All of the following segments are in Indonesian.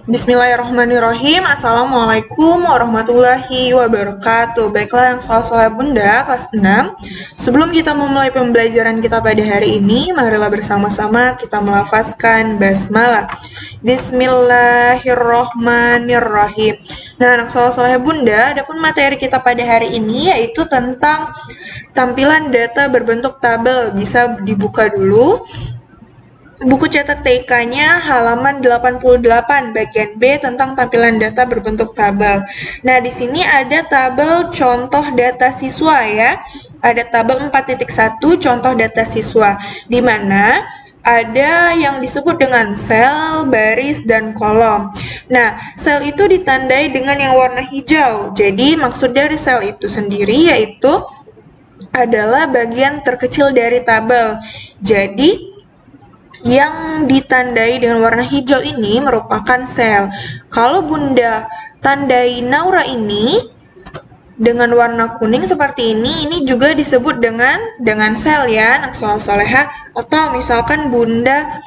Bismillahirrahmanirrahim. Assalamualaikum warahmatullahi wabarakatuh. Baiklah, yang soleh bunda kelas 6. Sebelum kita memulai pembelajaran kita pada hari ini, marilah bersama-sama kita melafazkan basmalah. Bismillahirrahmanirrahim. Nah, anak soleh bunda, adapun materi kita pada hari ini yaitu tentang tampilan data berbentuk tabel. Bisa dibuka dulu. Buku cetak TIK-nya halaman 88 bagian B tentang tampilan data berbentuk tabel. Nah, di sini ada tabel contoh data siswa ya. Ada tabel 4.1 contoh data siswa di mana ada yang disebut dengan sel, baris, dan kolom. Nah, sel itu ditandai dengan yang warna hijau. Jadi, maksud dari sel itu sendiri yaitu adalah bagian terkecil dari tabel. Jadi, yang ditandai dengan warna hijau ini merupakan sel. Kalau Bunda tandai Naura ini dengan warna kuning seperti ini juga disebut dengan sel ya, anak soleha. Atau misalkan Bunda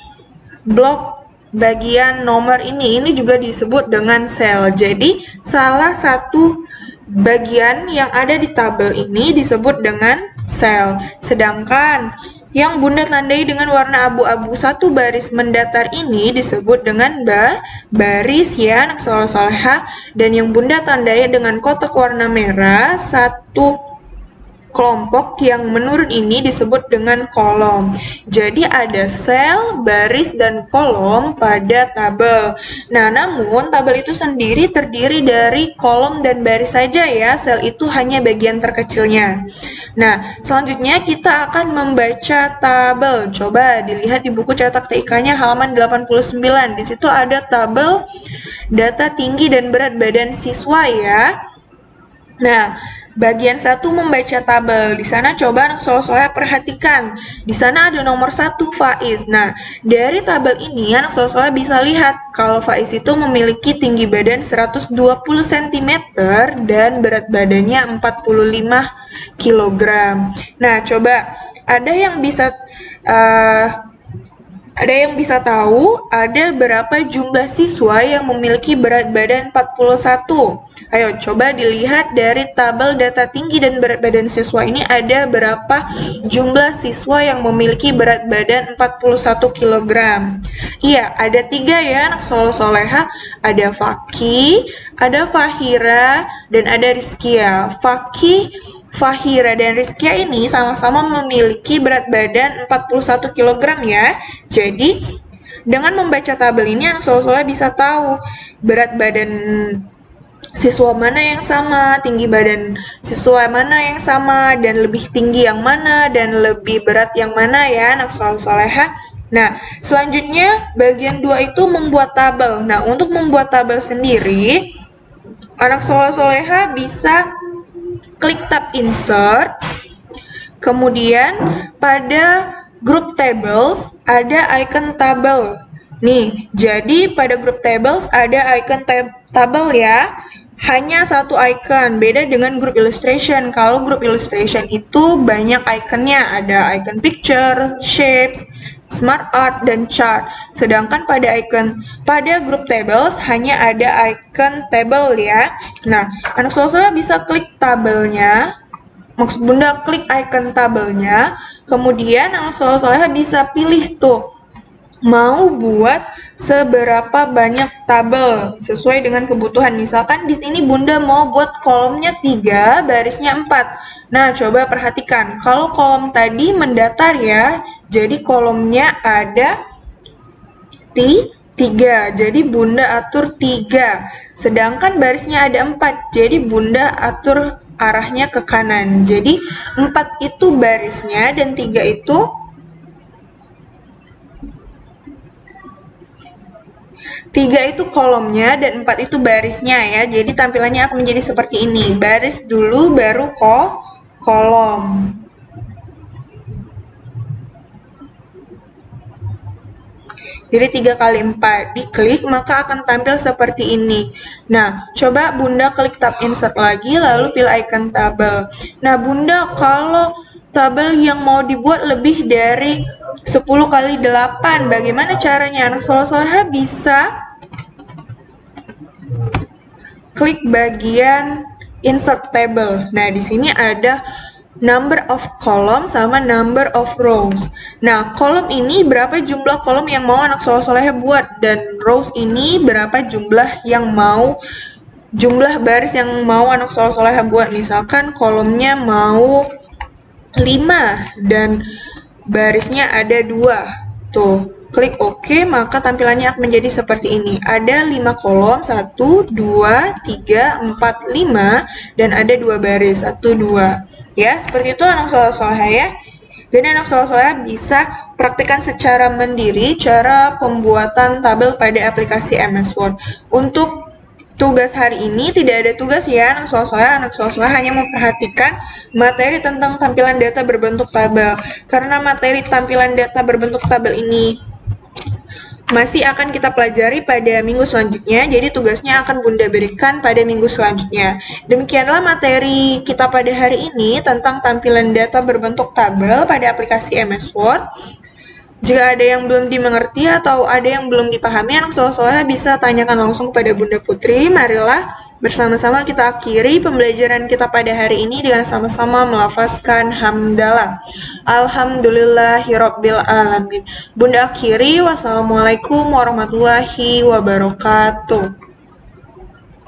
blok bagian nomor ini juga disebut dengan sel. Jadi salah satu bagian yang ada di tabel ini disebut dengan sel. Sedangkan yang Bunda tandai dengan warna abu-abu satu baris mendatar ini disebut dengan baris ya, anak soleha. Dan yang Bunda tandai dengan kotak warna merah satu kelompok yang menurun ini disebut dengan kolom. Jadi ada sel, baris, dan kolom pada tabel. Nah, namun tabel itu sendiri terdiri dari kolom dan baris saja ya. Sel itu hanya bagian terkecilnya. Nah, selanjutnya kita akan membaca tabel. Coba dilihat di buku cetak TIK-nya halaman 89. Di situ ada tabel data tinggi dan berat badan siswa ya. Nah, bagian 1 membaca tabel. Di sana coba anak soleh perhatikan. Di sana ada nomor 1 Faiz. Nah, dari tabel ini anak soleh bisa lihat kalau Faiz itu memiliki tinggi badan 120 cm dan berat badannya 45 kg. Nah, coba ada yang bisa tahu ada berapa jumlah siswa yang memiliki berat badan 41? Ayo coba dilihat dari tabel data tinggi dan berat badan siswa ini ada berapa jumlah siswa yang memiliki berat badan 41 kg. Iya, ada 3 ya anak soleha. Ada Faki, ada Fahira, dan ada Rizkia. Fahira dan Rizkia ini sama-sama memiliki berat badan 41 kg ya. Jadi, dengan membaca tabel ini anak soleh bisa tahu berat badan siswa mana yang sama, tinggi badan siswa mana yang sama, dan lebih tinggi yang mana, dan lebih berat yang mana ya anak soleha. Nah, selanjutnya bagian 2 itu membuat tabel. Nah, untuk membuat tabel sendiri, anak soleha bisa klik tab insert, kemudian pada group tables ada icon tabel. Nih, jadi pada group tables ada icon tabel ya, hanya satu icon, beda dengan group illustration. Kalau group illustration itu banyak iconnya, ada icon picture, shapes, smart art, dan chart. Sedangkan pada group tables hanya ada icon table ya. Nah, anak soleh bisa klik tabelnya. Maksud Bunda klik icon tabelnya. Kemudian anak soleh bisa pilih tuh mau buat seberapa banyak tabel sesuai dengan kebutuhan. Misalkan di sini Bunda mau buat kolomnya 3, barisnya 4. Nah, coba perhatikan. Kalau kolom tadi mendatar ya, jadi kolomnya ada 3. Jadi Bunda atur 3. Sedangkan barisnya ada 4. Jadi Bunda atur arahnya ke kanan. Jadi 4 itu barisnya dan 3 itu kolomnya dan 4 itu barisnya ya. Jadi tampilannya akan menjadi seperti ini. Baris dulu baru kolom. Jadi 3 kali 4 diklik maka akan tampil seperti ini. Nah, coba Bunda klik tab insert lagi lalu pilih icon tabel. Nah, Bunda kalau tabel yang mau dibuat lebih dari 10 kali 8, bagaimana caranya? Anak soleh bisa klik bagian insert table. Nah, di sini ada number of column sama number of rows. Nah, kolom ini berapa jumlah kolom yang mau anak soleh-solehnya buat, dan rows ini berapa jumlah baris yang mau anak soleh-solehnya buat. Misalkan kolomnya mau 5 dan barisnya ada 2. Tuh, klik OK, maka tampilannya akan menjadi seperti ini. Ada 5 kolom, 1, 2, 3, 4, 5, dan ada 2 baris, 1, 2. Ya, seperti itu anak soleh-soleh ya. Jadi anak soleh-soleh bisa praktikkan secara mandiri cara pembuatan tabel pada aplikasi MS Word. Untuk tugas hari ini tidak ada tugas ya anak soleh hanya memperhatikan materi tentang tampilan data berbentuk tabel. Karena materi tampilan data berbentuk tabel ini masih akan kita pelajari pada minggu selanjutnya, jadi tugasnya akan Bunda berikan pada minggu selanjutnya. Demikianlah materi kita pada hari ini tentang tampilan data berbentuk tabel pada aplikasi MS Word. Jika ada yang belum dimengerti atau ada yang belum dipahami, anak soleh bisa tanyakan langsung kepada Bunda Putri. Marilah bersama-sama kita akhiri pembelajaran kita pada hari ini dengan sama-sama melafazkan hamdalah. Alhamdulillahirabbil alamin. Bunda akhiri, wassalamualaikum warahmatullahi wabarakatuh.